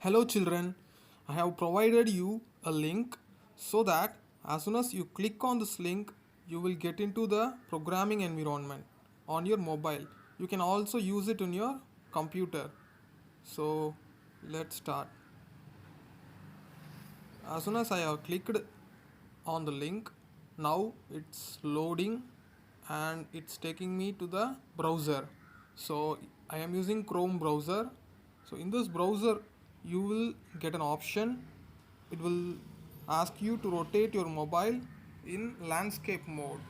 Hello children, I have provided you a link so that as soon as you click on this link, you will get into the programming environment on your mobile. You can also use it on your computer. So let's start. As soon as I have clicked on the link, now it's loading and it's taking me to the browser. So I am using Chrome browser. So in this browser you will get an option. It will ask you to rotate your mobile in landscape mode.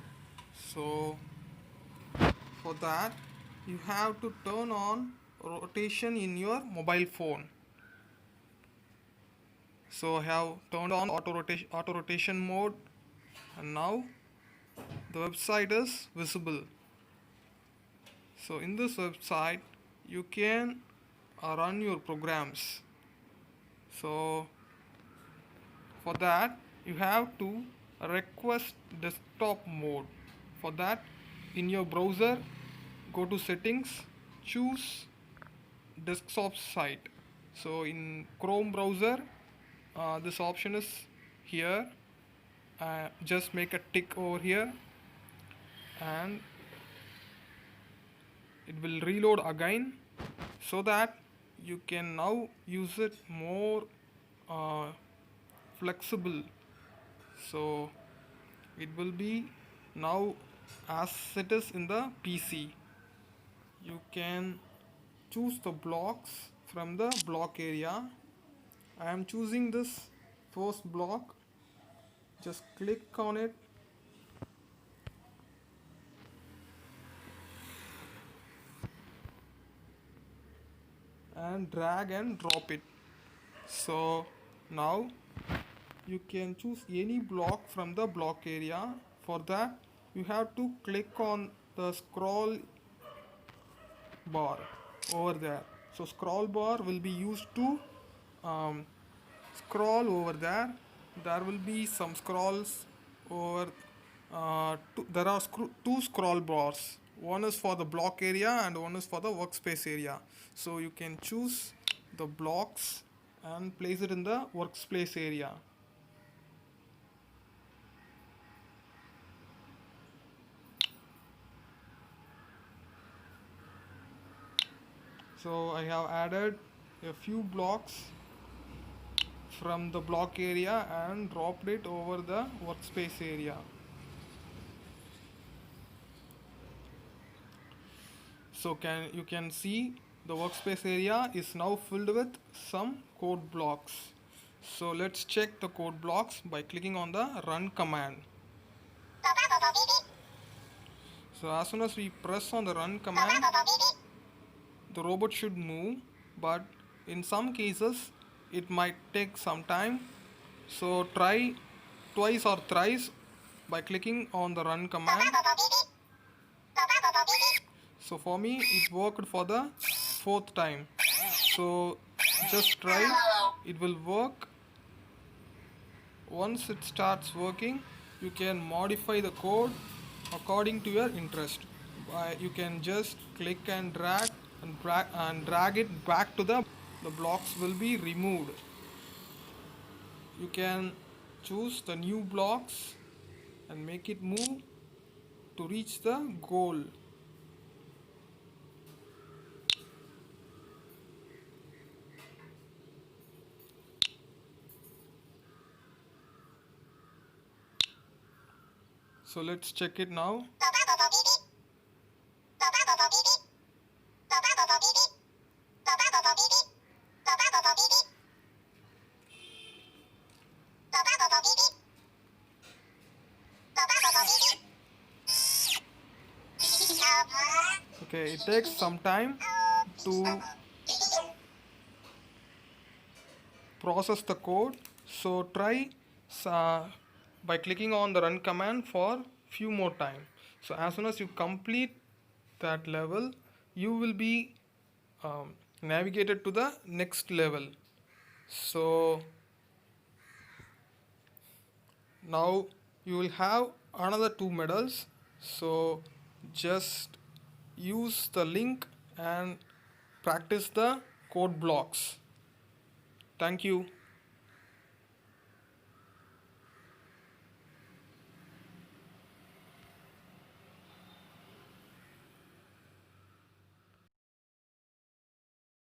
So for that you have to turn on rotation in your mobile phone. So I have turned on auto rotation mode, and now the website is visible. So in this website you can run your programs. So for that you have to request desktop mode. For that, in your browser, go to settings, choose desktop site. So in Chrome browser, this option is here. Just make a tick over here and it will reload again, so that you can now use it more uh, flexible. So it will be now as it is in the PC. You can choose the blocks from the block area. I am choosing this first block. Just click on it and drag and drop it. So now you can choose any block from the block area. For that you have to click on the scroll bar over there. So scroll bar will be used to um, scroll over there. There will be some scrolls over there are two scroll bars. One is for the block area and one is for the workspace area. So you can choose the blocks and place it in the workspace area. So I have added a few blocks from the block area and dropped it over the workspace area. So you can see the workspace area is now filled with some code blocks. So let's check the code blocks by clicking on the run command. So as soon as we press on the run command, the robot should move, but in some cases it might take some time. So try twice or thrice by clicking on the run command. So for me it worked for the fourth time. So just try, it will work. Once it starts working, you can modify the code according to your interest. You can just click and drag it back to the blocks will be removed. You can choose the new blocks and make it move to reach the goal. So let's check it now. Okay, it takes some time to process the code. So try by clicking on the run command for few more time. So as soon as you complete that level, you will be navigated to the next level. So now you will have another two medals. So just use the link and practice the code blocks. Thank you.